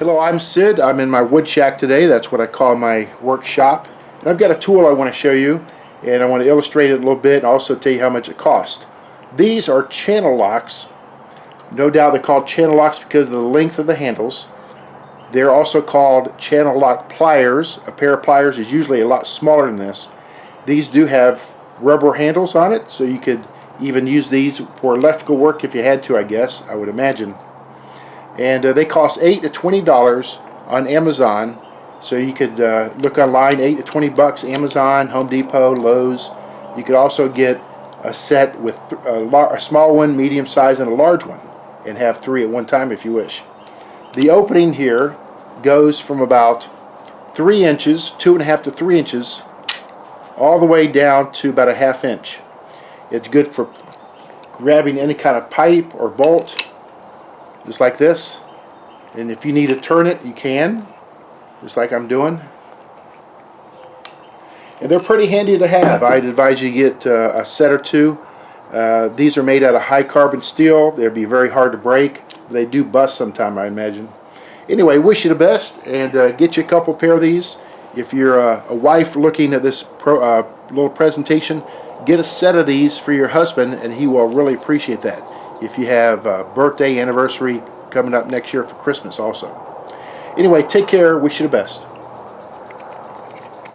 Hello, I'm Sid. I'm in my wood shack today. That's what I call my workshop. And I've got a tool I want to show you, and I want to illustrate it a little bit and also tell you how much it costs. These are channel locks. No doubt they're called channel locks because of the length of the handles. They're also called channel lock pliers. A pair of pliers is usually a lot smaller than this. These do have rubber handles on it, so you could even use these for electrical work if you had to, I guess, I would imagine. And they cost $8 to $20 on Amazon, so you could look online. $8 to $20, Amazon, Home Depot, Lowe's. You could also get a set with a small one, medium size, and a large one, and have three at one time if you wish. The opening here goes from about 3 inches, 2.5 to 3 inches, all the way down to about a ½ inch. It's good for grabbing any kind of pipe or bolt, just like this. And if you need to turn it, you can, just like I'm doing. And they're pretty handy to have. I'd advise you get a set or two. These are made out of high carbon steel. They'd be very hard to break. They do bust sometime, I imagine. Anyway, wish you the best, and get you a couple pair of these. If you're a wife looking at this little presentation, get a set of these for your husband, and he will really appreciate that. If you have a birthday, anniversary coming up next year for Christmas also. Anyway, take care. Wish you the best.